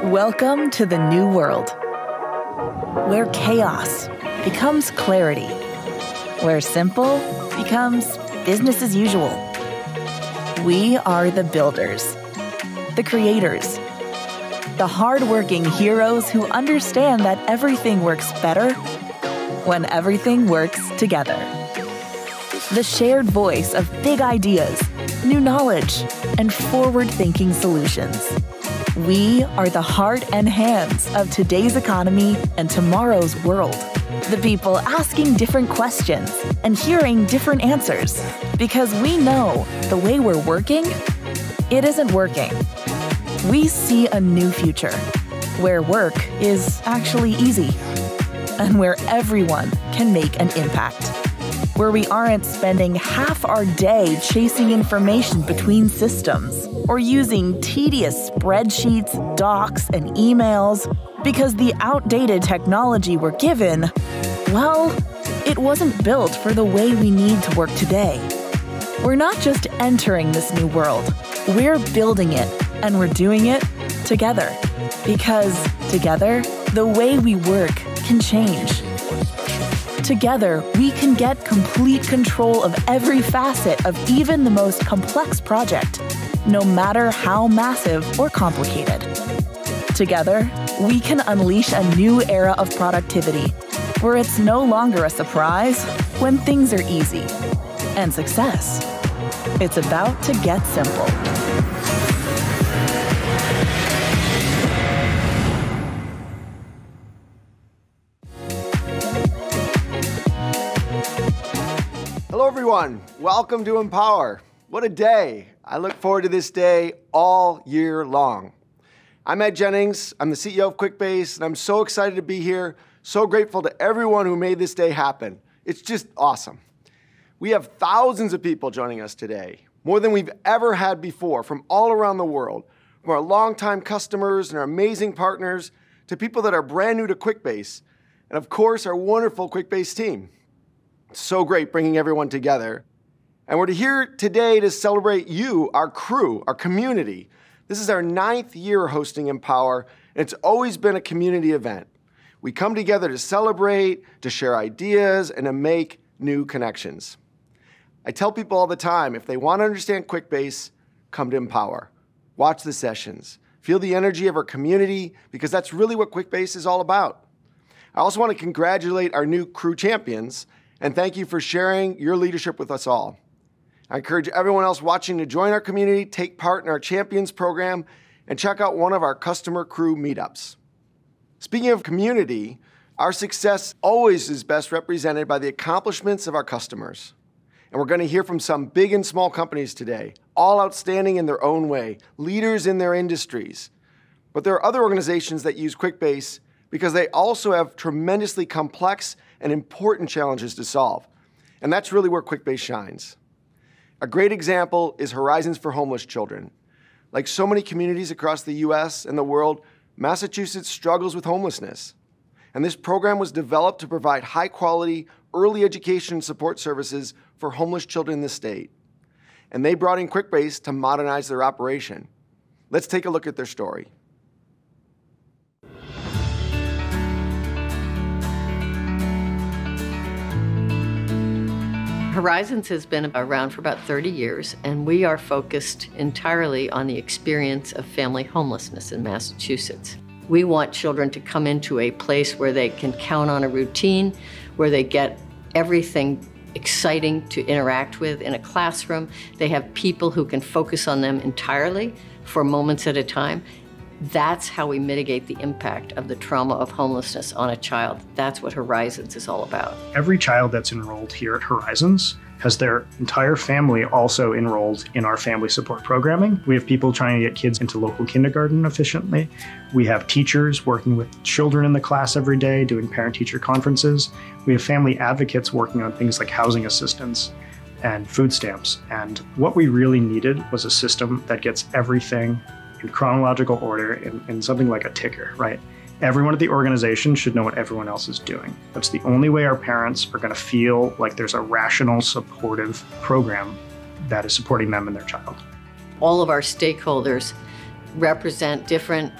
Welcome to the new world, where chaos becomes clarity, where simple becomes business as usual. We are the builders, the creators, the hardworking heroes who understand that everything works better when everything works together. The shared voice of big ideas, new knowledge, and forward-thinking solutions. We are the heart and hands of today's economy and tomorrow's world. The people asking different questions and hearing different answers. Because we know the way we're working, it isn't working. We see a new future where work is actually easy and where everyone can make an impact. Where we aren't spending half our day chasing information between systems or using tedious spreadsheets, docs, and emails because the outdated technology we're given, well, it wasn't built for the way we need to work today. We're not just entering this new world, we're building it, and we're doing it together. Because together, the way we work can change. Together, we can get complete control of every facet of even the most complex project, no matter how massive or complicated. Together, we can unleash a new era of productivity, where it's no longer a surprise when things are easy. And success, it's about to get simple. Hello everyone, welcome to Empower. What a day. I look forward to this day all year long. I'm Ed Jennings, I'm the CEO of Quickbase, and I'm so excited to be here, so grateful to everyone who made this day happen. It's just awesome. We have thousands of people joining us today, more than we've ever had before, from all around the world, from our longtime customers and our amazing partners, to people that are brand new to Quickbase, and of course, our wonderful Quickbase team. It's so great bringing everyone together. And we're here today to celebrate you, our crew, our community. This is our 9th year hosting Empower, and it's always been a community event. We come together to celebrate, to share ideas, and to make new connections. I tell people all the time, if they want to understand Quickbase, come to Empower. Watch the sessions. Feel the energy of our community, because that's really what Quickbase is all about. I also want to congratulate our new crew champions, and thank you for sharing your leadership with us all. I encourage everyone else watching to join our community, take part in our Champions program, and check out one of our customer crew meetups. Speaking of community, our success always is best represented by the accomplishments of our customers. And we're going to hear from some big and small companies today, all outstanding in their own way, leaders in their industries. But there are other organizations that use Quickbase because they also have tremendously complex and important challenges to solve. And that's really where Quickbase shines. A great example is Horizons for Homeless Children. Like so many communities across the US and the world, Massachusetts struggles with homelessness. And this program was developed to provide high-quality early education and support services for homeless children in the state. And they brought in Quickbase to modernize their operation. Let's take a look at their story. Horizons has been around for about 30 years, and we are focused entirely on the experience of family homelessness in Massachusetts. We want children to come into a place where they can count on a routine, where they get everything exciting to interact with in a classroom. They have people who can focus on them entirely for moments at a time. That's how we mitigate the impact of the trauma of homelessness on a child. That's what Horizons is all about. Every child that's enrolled here at Horizons has their entire family also enrolled in our family support programming. We have people trying to get kids into local kindergarten efficiently. We have teachers working with children in the class every day, doing parent-teacher conferences. We have family advocates working on things like housing assistance and food stamps. And what we really needed was a system that gets everything in chronological order in something like a ticker, right? Everyone at the organization should know what everyone else is doing. That's the only way our parents are going to feel like there's a rational, supportive program that is supporting them and their child. All of our stakeholders represent different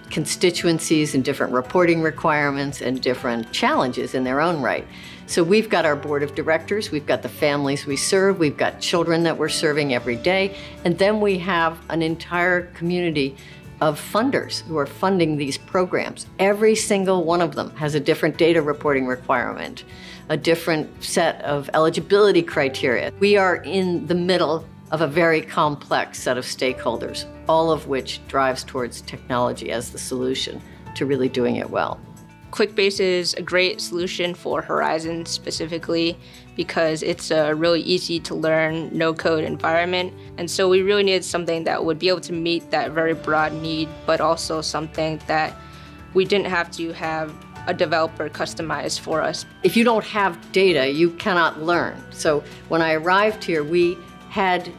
constituencies and different reporting requirements and different challenges in their own right. So we've got our board of directors, we've got the families we serve, we've got children that we're serving every day, and then we have an entire community of funders who are funding these programs. Every single one of them has a different data reporting requirement, a different set of eligibility criteria. We are in the middle of a very complex set of stakeholders, all of which drives towards technology as the solution to really doing it well. Quickbase is a great solution for Horizons specifically because it's a really easy to learn, no-code environment. And so we really needed something that would be able to meet that very broad need, but also something that we didn't have to have a developer customize for us. If you don't have data, you cannot learn. So when I arrived here, we had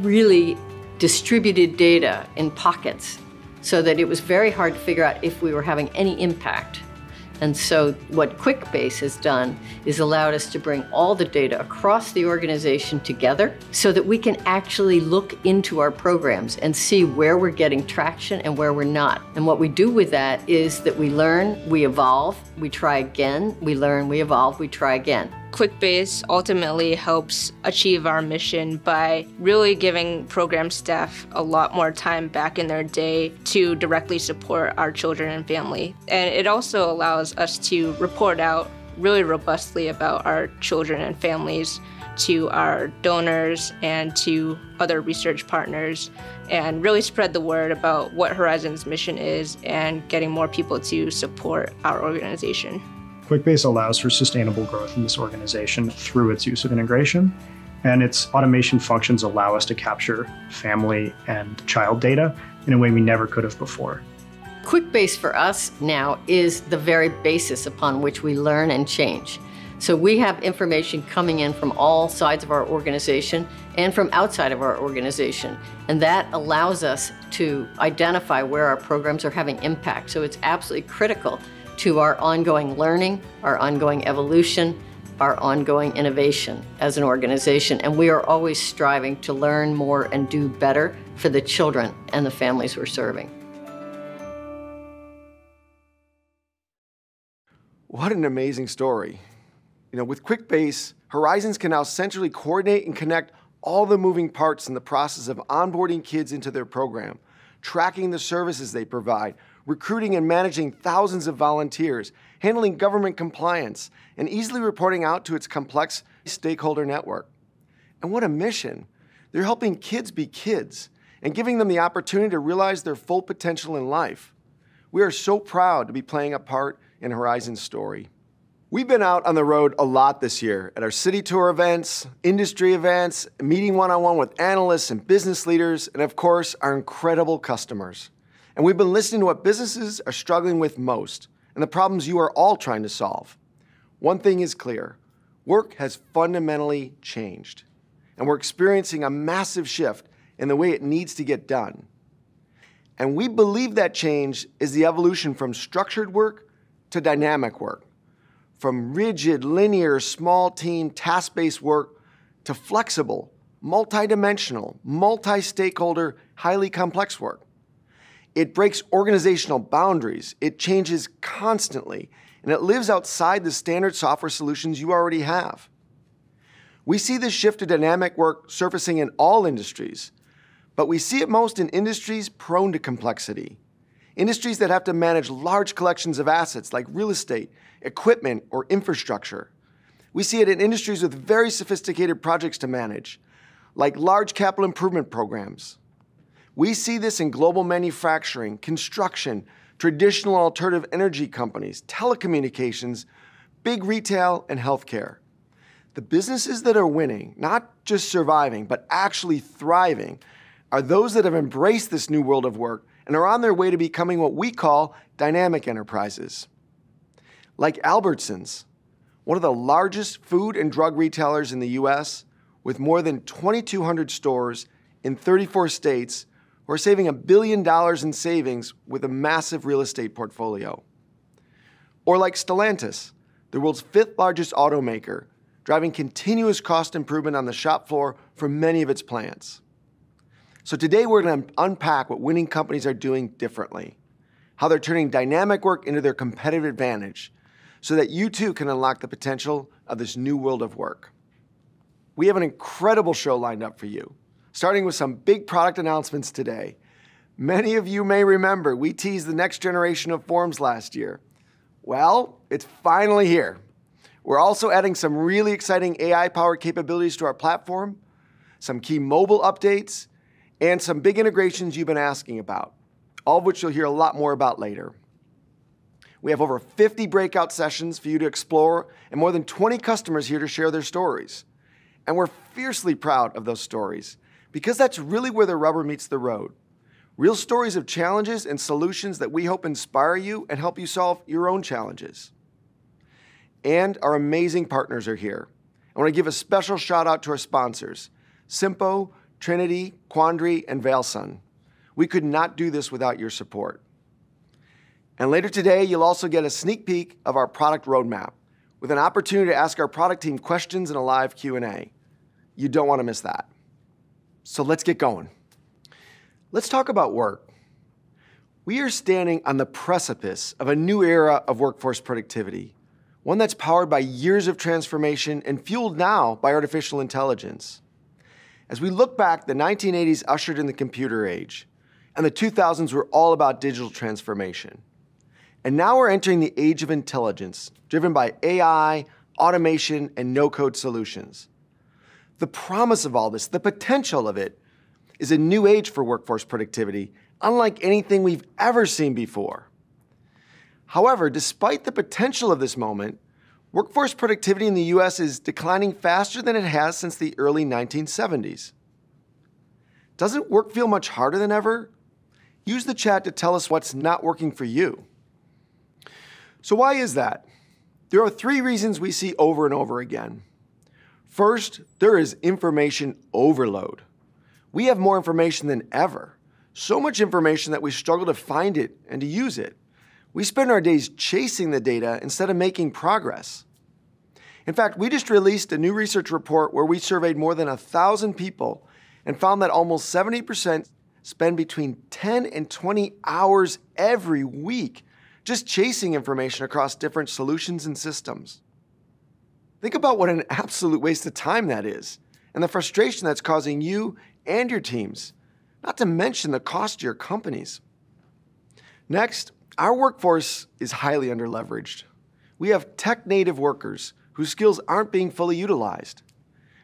really distributed data in pockets so that it was very hard to figure out if we were having any impact. And so what Quickbase has done is allowed us to bring all the data across the organization together so that we can actually look into our programs and see where we're getting traction and where we're not. And what we do with that is that we learn, we evolve, we try again, we learn, we evolve, we try again. Quickbase ultimately helps achieve our mission by really giving program staff a lot more time back in their day to directly support our children and family. And it also allows us to report out really robustly about our children and families to our donors and to other research partners and really spread the word about what Horizons' mission is and getting more people to support our organization. Quickbase allows for sustainable growth in this organization through its use of integration, and its automation functions allow us to capture family and child data in a way we never could have before. Quickbase for us now is the very basis upon which we learn and change. So we have information coming in from all sides of our organization and from outside of our organization, and that allows us to identify where our programs are having impact. So it's absolutely critical to our ongoing learning, our ongoing evolution, our ongoing innovation as an organization. And we are always striving to learn more and do better for the children and the families we're serving. What an amazing story. With Quickbase, Horizons can now centrally coordinate and connect all the moving parts in the process of onboarding kids into their program, tracking the services they provide, recruiting and managing thousands of volunteers, handling government compliance, and easily reporting out to its complex stakeholder network. And what a mission. They're helping kids be kids and giving them the opportunity to realize their full potential in life. We are so proud to be playing a part in Horizons' story. We've been out on the road a lot this year at our city tour events, industry events, meeting one-on-one with analysts and business leaders, and of course, our incredible customers. And we've been listening to what businesses are struggling with most and the problems you are all trying to solve. One thing is clear, work has fundamentally changed, and we're experiencing a massive shift in the way it needs to get done. And we believe that change is the evolution from structured work to dynamic work, from rigid, linear, small team, task-based work to flexible, multidimensional, multi-stakeholder, highly complex work. It breaks organizational boundaries, it changes constantly, and it lives outside the standard software solutions you already have. We see this shift to dynamic work surfacing in all industries, but we see it most in industries prone to complexity. Industries that have to manage large collections of assets like real estate, equipment, or infrastructure. We see it in industries with very sophisticated projects to manage, like large capital improvement programs. We see this in global manufacturing, construction, traditional alternative energy companies, telecommunications, big retail, and healthcare. The businesses that are winning, not just surviving, but actually thriving, are those that have embraced this new world of work and are on their way to becoming what we call dynamic enterprises. Like Albertsons, one of the largest food and drug retailers in the US, with more than 2,200 stores in 34 states, who are saving $1 billion in savings with a massive real estate portfolio. Or like Stellantis, the world's 5th largest automaker, driving continuous cost improvement on the shop floor for many of its plants. So today we're going to unpack what winning companies are doing differently, how they're turning dynamic work into their competitive advantage so that you too can unlock the potential of this new world of work. We have an incredible show lined up for you, starting with some big product announcements today. Many of you may remember we teased the next generation of forms last year. Well, it's finally here. We're also adding some really exciting AI-powered capabilities to our platform, some key mobile updates, and some big integrations you've been asking about, all of which you'll hear a lot more about later. We have over 50 breakout sessions for you to explore and more than 20 customers here to share their stories. And we're fiercely proud of those stories because that's really where the rubber meets the road. Real stories of challenges and solutions that we hope inspire you and help you solve your own challenges. And our amazing partners are here. I want to give a special shout out to our sponsors, Simpo, Trinity, Quandary, and Valsun. We could not do this without your support. And later today, you'll also get a sneak peek of our product roadmap with an opportunity to ask our product team questions in a live Q&A. You don't want to miss that. So let's get going. Let's talk about work. We are standing on the precipice of a new era of workforce productivity, one that's powered by years of transformation and fueled now by artificial intelligence. As we look back, the 1980s ushered in the computer age, and the 2000s were all about digital transformation. And now we're entering the age of intelligence, driven by AI, automation, and no-code solutions. The promise of all this, the potential of it, is a new age for workforce productivity, unlike anything we've ever seen before. However, despite the potential of this moment, workforce productivity in the US is declining faster than it has since the early 1970s. Doesn't work feel much harder than ever? Use the chat to tell us what's not working for you. So why is that? There are 3 reasons we see over and over again. First, there is information overload. We have more information than ever. So much information that we struggle to find it and to use it. We spend our days chasing the data instead of making progress. In fact, we just released a new research report where we surveyed more than 1,000 people and found that almost 70% spend between 10 and 20 hours every week just chasing information across different solutions and systems. Think about what an absolute waste of time that is, and the frustration that's causing you and your teams, not to mention the cost to your companies. Next, our workforce is highly underleveraged. We have tech-native workers whose skills aren't being fully utilized.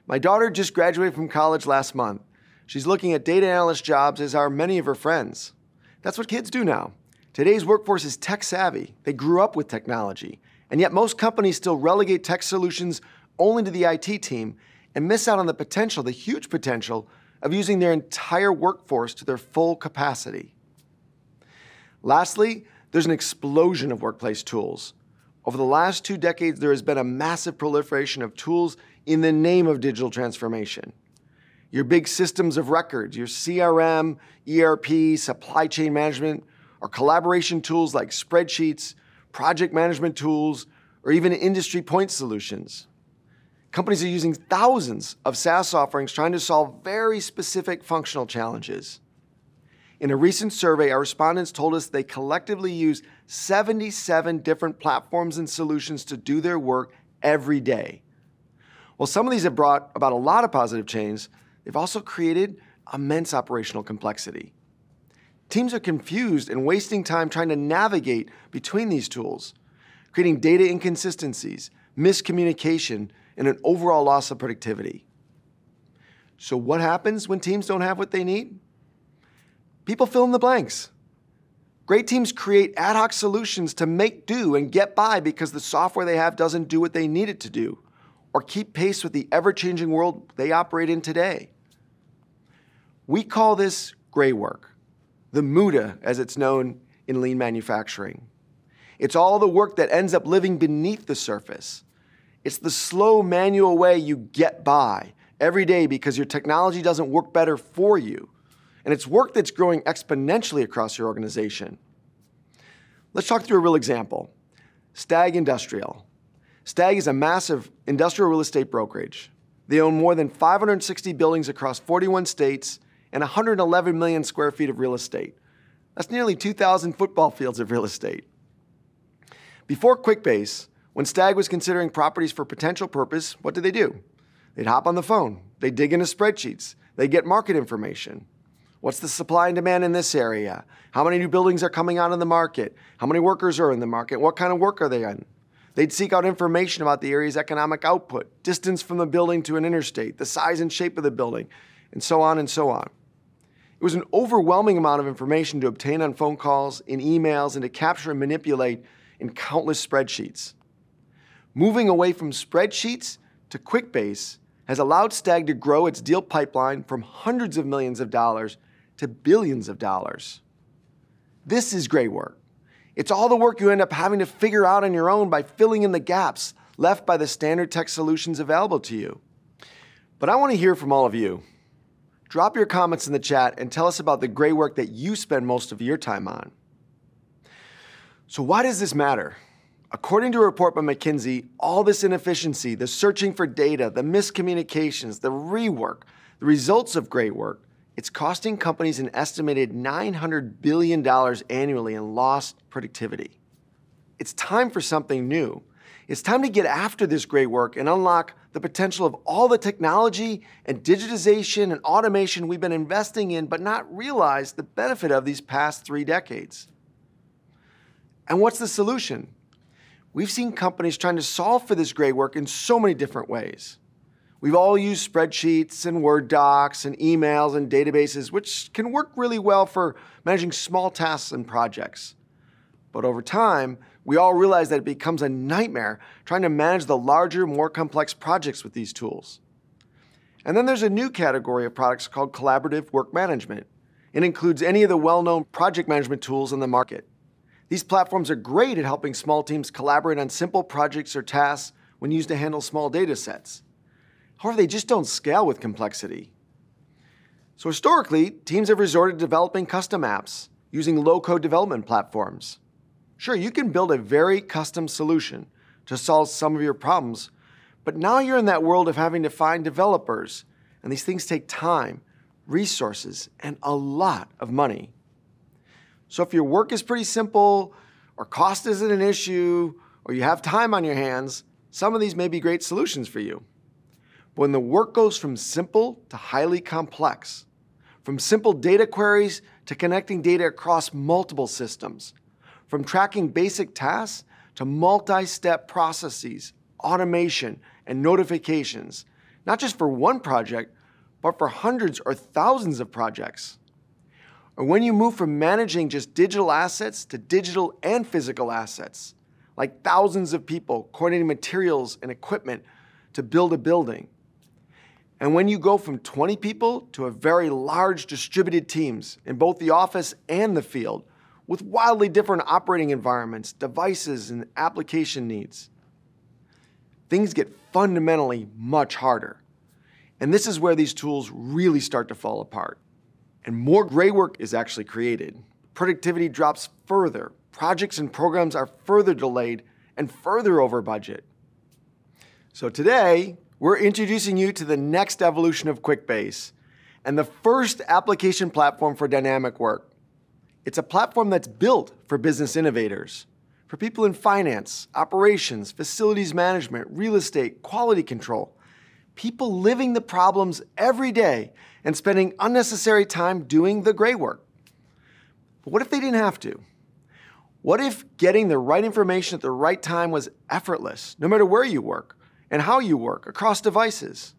My daughter just graduated from college last month. She's looking at data analyst jobs, as are many of her friends. That's what kids do now. Today's workforce is tech-savvy. They grew up with technology. And yet most companies still relegate tech solutions only to the IT team and miss out on the potential, the huge potential, of using their entire workforce to their full capacity. Lastly, there's an explosion of workplace tools. Over the last 2 decades, there has been a massive proliferation of tools in the name of digital transformation. Your big systems of records, your CRM, ERP, supply chain management, or collaboration tools like spreadsheets, project management tools, or even industry point solutions. Companies are using thousands of SaaS offerings trying to solve very specific functional challenges. In a recent survey, our respondents told us they collectively use 77 different platforms and solutions to do their work every day. While some of these have brought about a lot of positive change, they've also created immense operational complexity. Teams are confused and wasting time trying to navigate between these tools, creating data inconsistencies, miscommunication, and an overall loss of productivity. So what happens when teams don't have what they need? People fill in the blanks. Great teams create ad hoc solutions to make do and get by because the software they have doesn't do what they need it to do or keep pace with the ever-changing world they operate in today. We call this gray work, the muda as it's known in lean manufacturing. It's all the work that ends up living beneath the surface. It's the slow manual way you get by every day because your technology doesn't work better for you. And it's work that's growing exponentially across your organization. Let's talk through a real example. Stag Industrial. Stag is a massive industrial real estate brokerage. They own more than 560 buildings across 41 states and 111 million square feet of real estate. That's nearly 2,000 football fields of real estate. Before Quickbase, when Stag was considering properties for potential purpose, what did they do? They'd hop on the phone. They'd dig into spreadsheets. They'd get market information. What's the supply and demand in this area? How many new buildings are coming out in the market? How many workers are in the market? What kind of work are they on? They'd seek out information about the area's economic output, distance from the building to an interstate, the size and shape of the building, and so on and so on. It was an overwhelming amount of information to obtain on phone calls, in emails, and to capture and manipulate in countless spreadsheets. Moving away from spreadsheets to Quickbase has allowed Stag to grow its deal pipeline from hundreds of millions of dollars to billions of dollars. This is great work. It's all the work you end up having to figure out on your own by filling in the gaps left by the standard tech solutions available to you. But I want to hear from all of you. Drop your comments in the chat and tell us about the great work that you spend most of your time on. So why does this matter? According to a report by McKinsey, all this inefficiency, the searching for data, the miscommunications, the rework, the results of great work, it's costing companies an estimated $900 billion annually in lost productivity. It's time for something new. It's time to get after this great work and unlock the potential of all the technology and digitization and automation we've been investing in but not realized the benefit of these past 3 decades. And what's the solution? We've seen companies trying to solve for this great work in so many different ways. We've all used spreadsheets and Word docs and emails and databases, which can work really well for managing small tasks and projects. But over time, we all realize that it becomes a nightmare trying to manage the larger, more complex projects with these tools. And then there's a new category of products called collaborative work management. It includes any of the well-known project management tools in the market. These platforms are great at helping small teams collaborate on simple projects or tasks when used to handle small data sets. However, they just don't scale with complexity. So historically, teams have resorted to developing custom apps using low-code development platforms. Sure, you can build a very custom solution to solve some of your problems, but now you're in that world of having to find developers, and these things take time, resources, and a lot of money. So if your work is pretty simple, or cost isn't an issue, or you have time on your hands, some of these may be great solutions for you. But when the work goes from simple to highly complex, from simple data queries to connecting data across multiple systems, from tracking basic tasks to multi-step processes, automation, and notifications, not just for one project, but for hundreds or thousands of projects. Or when you move from managing just digital assets to digital and physical assets, like thousands of people coordinating materials and equipment to build a building. And when you go from 20 people to a very large distributed teams in both the office and the field, with wildly different operating environments, devices, and application needs, things get fundamentally much harder. And this is where these tools really start to fall apart. And more gray work is actually created. Productivity drops further. Projects and programs are further delayed and further over budget. So today, we're introducing you to the next evolution of Quickbase and the first application platform for dynamic work. It's a platform that's built for business innovators, for people in finance, operations, facilities management, real estate, quality control, people living the problems every day and spending unnecessary time doing the gray work. But what if they didn't have to? What if getting the right information at the right time was effortless, no matter where you work and how you work across devices?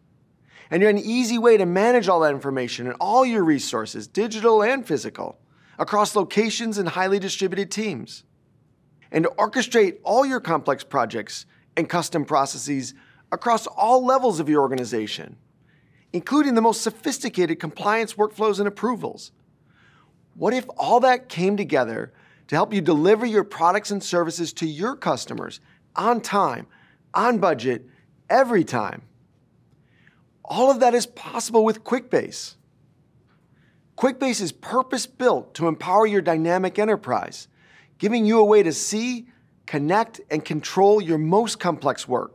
And you had an easy way to manage all that information and all your resources, digital and physical, across locations and highly distributed teams. And to orchestrate all your complex projects and custom processes across all levels of your organization, including the most sophisticated compliance workflows and approvals. What if all that came together to help you deliver your products and services to your customers on time, on budget, every time? All of that is possible with Quickbase. Quickbase is purpose-built to empower your dynamic enterprise, giving you a way to see, connect, and control your most complex work.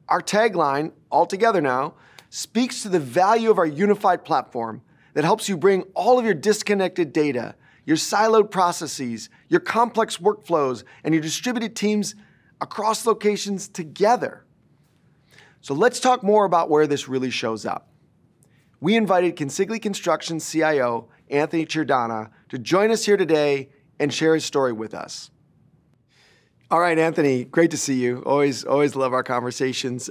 Our tagline, all together now, speaks to the value of our unified platform that helps you bring all of your disconnected data, your siloed processes, your complex workflows, and your distributed teams across locations together. So let's talk more about where this really shows up. We invited Consigli Construction CIO Anthony Chiaradonna to join us here today and share his story with us. All right, Anthony, great to see you. Always love our conversations.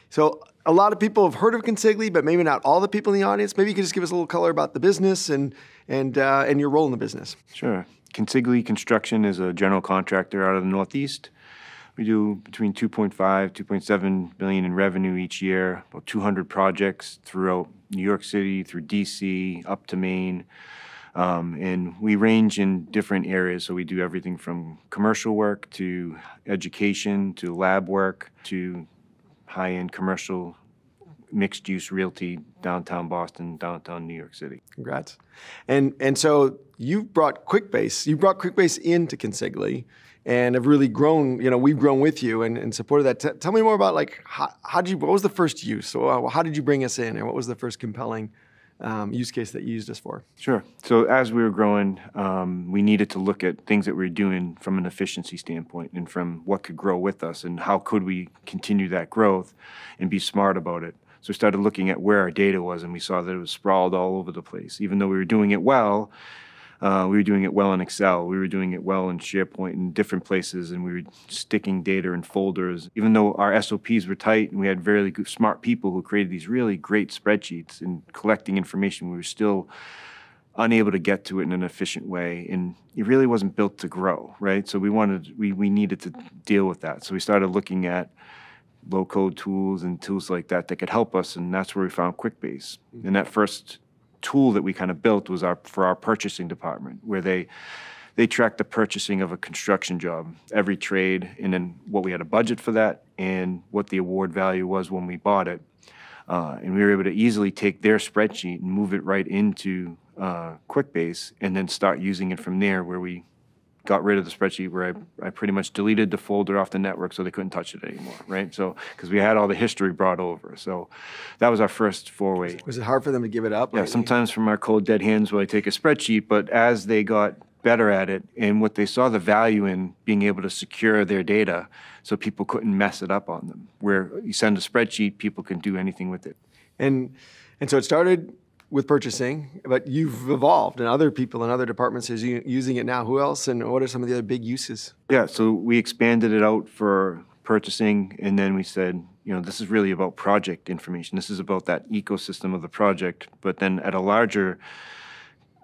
So a lot of people have heard of Consigli, but maybe not all the people in the audience. Maybe you could just give us a little color about the business and your role in the business. Sure. Consigli Construction is a general contractor out of the Northeast. We do between 2.5, 2.7 billion in revenue each year, about 200 projects throughout New York City, through DC, up to Maine. And we range in different areas. So we do everything from commercial work to education to lab work to high-end commercial mixed-use realty, downtown Boston, downtown New York City. Congrats. And so you brought Quickbase into Consigli and have really grown, we've grown with you and supported that. Tell me more about what was the first use? So how did you bring us in and what was the first compelling use case that you used us for? Sure. So as we were growing, we needed to look at things that we were doing from an efficiency standpoint and from what could grow with us and how could we continue that growth and be smart about it. So we started looking at where our data was, and we saw that it was sprawled all over the place. Even though we were doing it well, we were doing it well in Excel, we were doing it well in SharePoint in different places, and we were sticking data in folders. Even though our SOPs were tight and we had very good, smart people who created these really great spreadsheets and collecting information, we were still unable to get to it in an efficient way, and it really wasn't built to grow, right? So we needed to deal with that. So we started looking at low-code tools and tools like that could help us, and that's where we found Quickbase. And that first tool that we kind of built was for our purchasing department, where they track the purchasing of a construction job, every trade, and then what we had a budget for that and what the award value was when we bought it. And we were able to easily take their spreadsheet and move it right into Quickbase and then start using it from there, where we got rid of the spreadsheet, where I pretty much deleted the folder off the network so they couldn't touch it anymore, right? So, because we had all the history brought over. So that was our first foray. Was it hard for them to give it up? Yeah, sometimes from our cold dead hands will I take a spreadsheet, but as they got better at it and what they saw the value in being able to secure their data so people couldn't mess it up on them, where you send a spreadsheet, people can do anything with it. And so it started with purchasing, but you've evolved and other people in other departments are using it now. Who else and what are some of the other big uses? Yeah, so we expanded it out for purchasing, and then we said, this is really about project information. This is about that ecosystem of the project, but then at a larger,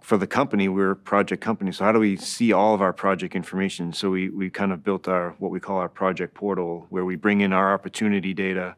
for the company, we're a project company, so how do we see all of our project information? So we kind of built what we call our project portal, where we bring in our opportunity data,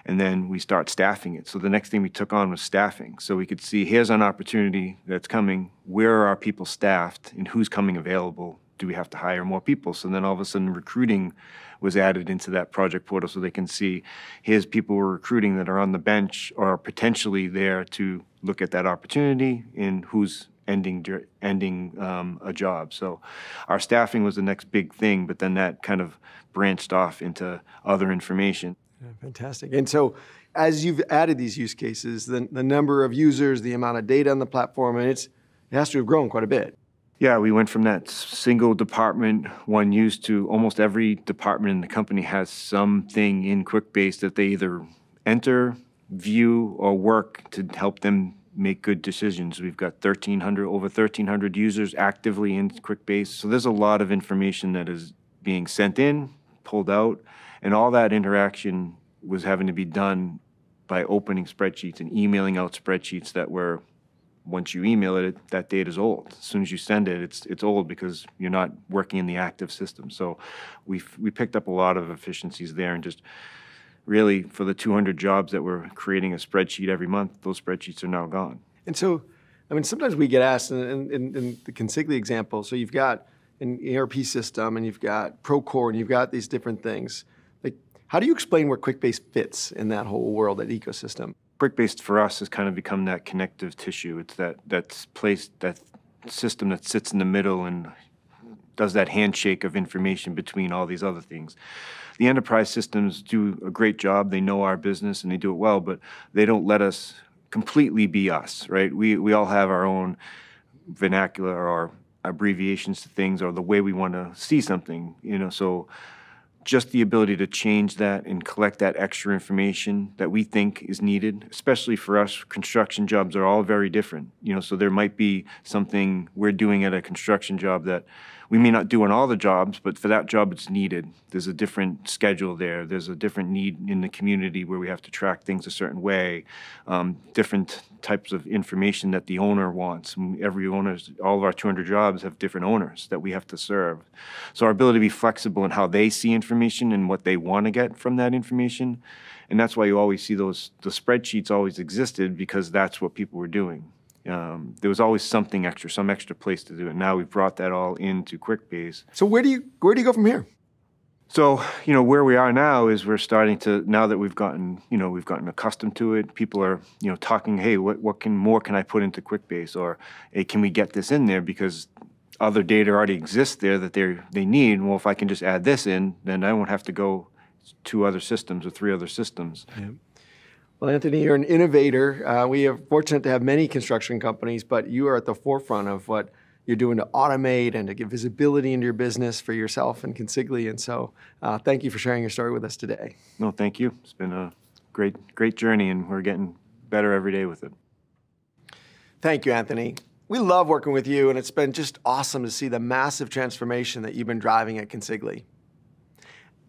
and then we start staffing it. So the next thing we took on was staffing. So we could see, here's an opportunity that's coming, where are our people staffed, and who's coming available? Do we have to hire more people? So then all of a sudden recruiting was added into that project portal, so they can see, here's people we're recruiting that are on the bench or are potentially there to look at that opportunity, and who's ending a job. So our staffing was the next big thing, but then that kind of branched off into other information. Yeah, fantastic. And so as you've added these use cases, the number of users, the amount of data on the platform, and it has to have grown quite a bit. Yeah, we went from that single department, one use, to almost every department in the company has something in Quickbase that they either enter, view, or work to help them make good decisions. We've got over 1,300 users actively in Quickbase. So there's a lot of information that is being sent in, pulled out, and all that interaction was having to be done by opening spreadsheets and emailing out spreadsheets that were, once you email it, that data is old. As soon as you send it, it's old because you're not working in the active system. So we picked up a lot of efficiencies there, and just really for the 200 jobs that we're creating a spreadsheet every month, those spreadsheets are now gone. And so, sometimes we get asked in the Consigli example, so you've got an ERP system and you've got Procore and you've got these different things. How do you explain where Quickbase fits in that whole world, that ecosystem? Quickbase for us has kind of become that connective tissue. It's that system that sits in the middle and does that handshake of information between all these other things. The enterprise systems do a great job. They know our business and they do it well, but they don't let us completely be us, right? We all have our own vernacular or abbreviations to things or the way we want to see something, so just the ability to change that and collect that extra information that we think is needed, especially for us, construction jobs are all very different, so there might be something we're doing at a construction job that we may not do on all the jobs, but for that job it's needed. There's a different schedule there. There's a different need in the community where we have to track things a certain way, different types of information that the owner wants. All of our 200 jobs have different owners that we have to serve. So our ability to be flexible in how they see information and what they want to get from that information, and that's why you always see the spreadsheets always existed, because that's what people were doing. There was always something extra, some extra place to do it. Now we've brought that all into Quickbase. So where do you go from here? So, where we are now is we're starting to, now that we've gotten accustomed to it, people are, talking, hey, what more can I put into Quickbase? Or, hey, can we get this in there? Because other data already exists there that they need. Well, if I can just add this in, then I won't have to go 2 other systems or 3 other systems. Yeah. Well, Anthony, you're an innovator. We are fortunate to have many construction companies, but you are at the forefront of what you're doing to automate and to give visibility into your business for yourself and Consigli. And so thank you for sharing your story with us today. No, thank you. It's been a great journey, and we're getting better every day with it. Thank you, Anthony. We love working with you, and it's been just awesome to see the massive transformation that you've been driving at Consigli.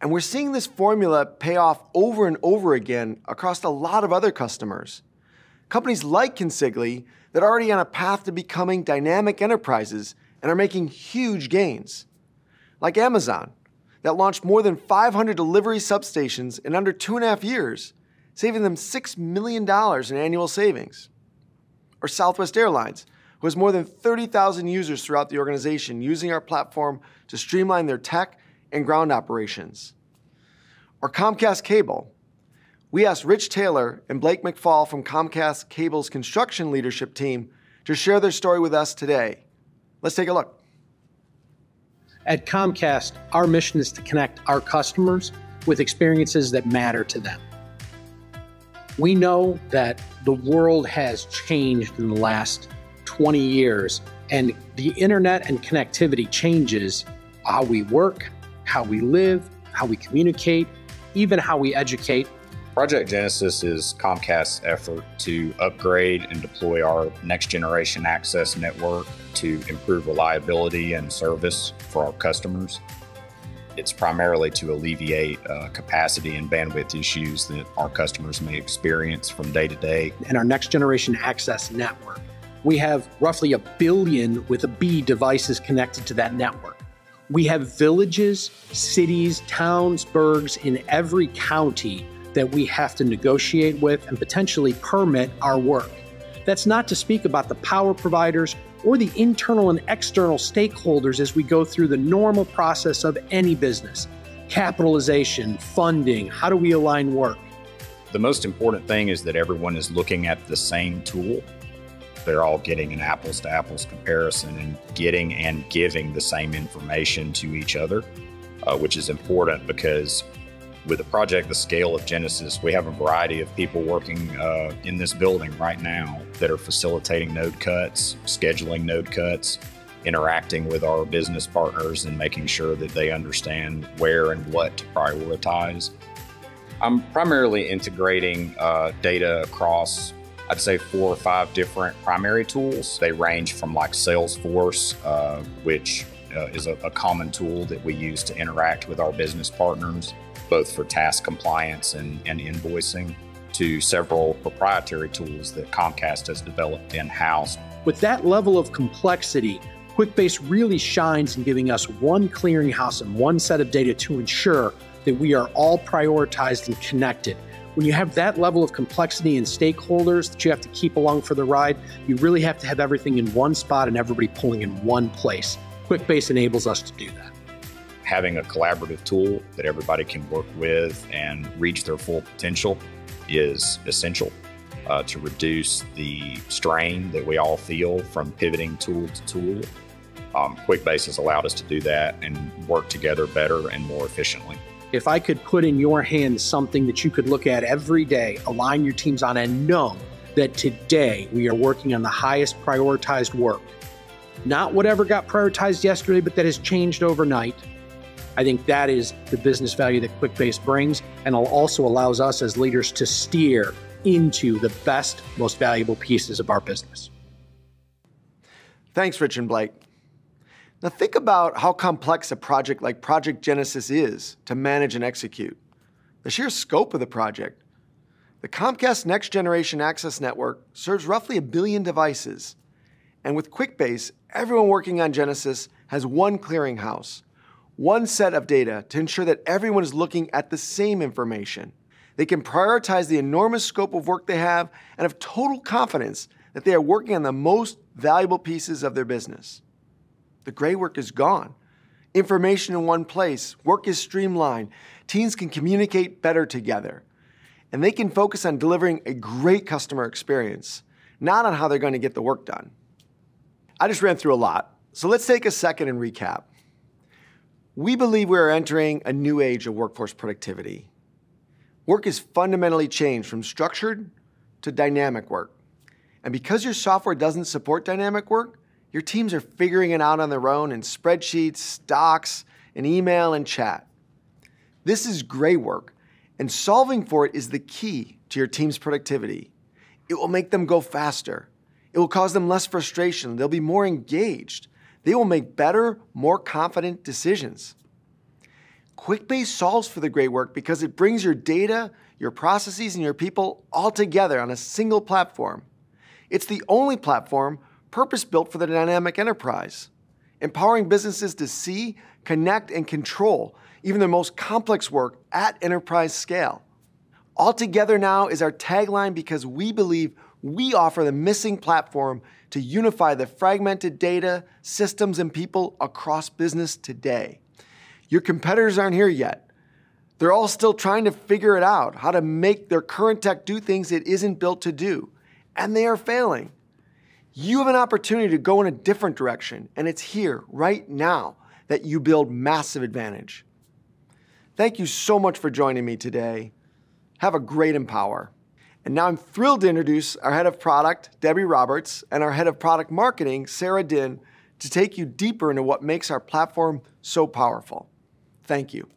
And we're seeing this formula pay off over and over again across a lot of other customers. Companies like Consigli that are already on a path to becoming dynamic enterprises and are making huge gains. Like Amazon, that launched more than 500 delivery substations in under 2.5 years, saving them $6 million in annual savings. Or Southwest Airlines, who has more than 30,000 users throughout the organization using our platform to streamline their tech and ground operations. Or Comcast Cable. We asked Rich Taylor and Blake McFall from Comcast Cable's construction leadership team to share their story with us today. Let's take a look. At Comcast, our mission is to connect our customers with experiences that matter to them. We know that the world has changed in the last 20 years, and the internet and connectivity changes how we work, how we live, how we communicate, even how we educate. Project Genesis is Comcast's effort to upgrade and deploy our next generation access network to improve reliability and service for our customers. It's primarily to alleviate capacity and bandwidth issues that our customers may experience from day to day. In our next generation access network, we have roughly 1 billion with a B devices connected to that network. We have villages, cities, towns, burgs in every county that we have to negotiate with and potentially permit our work. That's not to speak about the power providers or the internal and external stakeholders as we go through the normal process of any business. Capitalization, funding, how do we align work? The most important thing is that everyone is looking at the same tool. They're all getting an apples to apples comparison and getting and giving the same information to each other, which is important because with a project the scale of Genesis, we have a variety of people working in this building right now that are facilitating node cuts, scheduling node cuts, interacting with our business partners and making sure that they understand where and what to prioritize. I'm primarily integrating data across, I'd say 4 or 5 different primary tools. They range from like Salesforce, which is a common tool that we use to interact with our business partners, both for task compliance and invoicing, to several proprietary tools that Comcast has developed in-house. With that level of complexity, Quickbase really shines in giving us one clearinghouse and one set of data to ensure that we are all prioritized and connected. When you have that level of complexity and stakeholders that you have to keep along for the ride, you really have to have everything in one spot and everybody pulling in one place. Quickbase enables us to do that. Having a collaborative tool that everybody can work with and reach their full potential is essential to reduce the strain that we all feel from pivoting tool to tool. Quickbase has allowed us to do that and work together better and more efficiently. If I could put in your hands something that you could look at every day, align your teams on, and know that today we are working on the highest prioritized work, not whatever got prioritized yesterday, but that has changed overnight. I think that is the business value that Quickbase brings, and it also allows us as leaders to steer into the best, most valuable pieces of our business. Thanks, Rich and Blake. Now think about how complex a project like Project Genesis is to manage and execute. The sheer scope of the project. The Comcast Next Generation Access Network serves roughly 1 billion devices. And with Quickbase, everyone working on Genesis has one clearinghouse, one set of data to ensure that everyone is looking at the same information. They can prioritize the enormous scope of work they have and have total confidence that they are working on the most valuable pieces of their business. The gray work is gone. Information in one place, work is streamlined, teams can communicate better together, and they can focus on delivering a great customer experience, not on how they're going to get the work done. I just ran through a lot, so let's take a second and recap. We believe we are entering a new age of workforce productivity. Work is fundamentally changed from structured to dynamic work. And because your software doesn't support dynamic work, your teams are figuring it out on their own in spreadsheets, docs, and email and chat. This is gray work, and solving for it is the key to your team's productivity. It will make them go faster. It will cause them less frustration. They'll be more engaged. They will make better, more confident decisions. Quickbase solves for the gray work because it brings your data, your processes, and your people all together on a single platform. It's the only platform purpose-built for the dynamic enterprise, empowering businesses to see, connect, and control even their most complex work at enterprise scale. All together now is our tagline because we believe we offer the missing platform to unify the fragmented data, systems, and people across business today. Your competitors aren't here yet. They're all still trying to figure it out, how to make their current tech do things it isn't built to do, and they are failing. You have an opportunity to go in a different direction, and it's here, right now, that you build massive advantage. Thank you so much for joining me today. Have a great Empower. And now I'm thrilled to introduce our Head of Product, Debbie Roberts, and our Head of Product Marketing, Sarah Din, to take you deeper into what makes our platform so powerful. Thank you.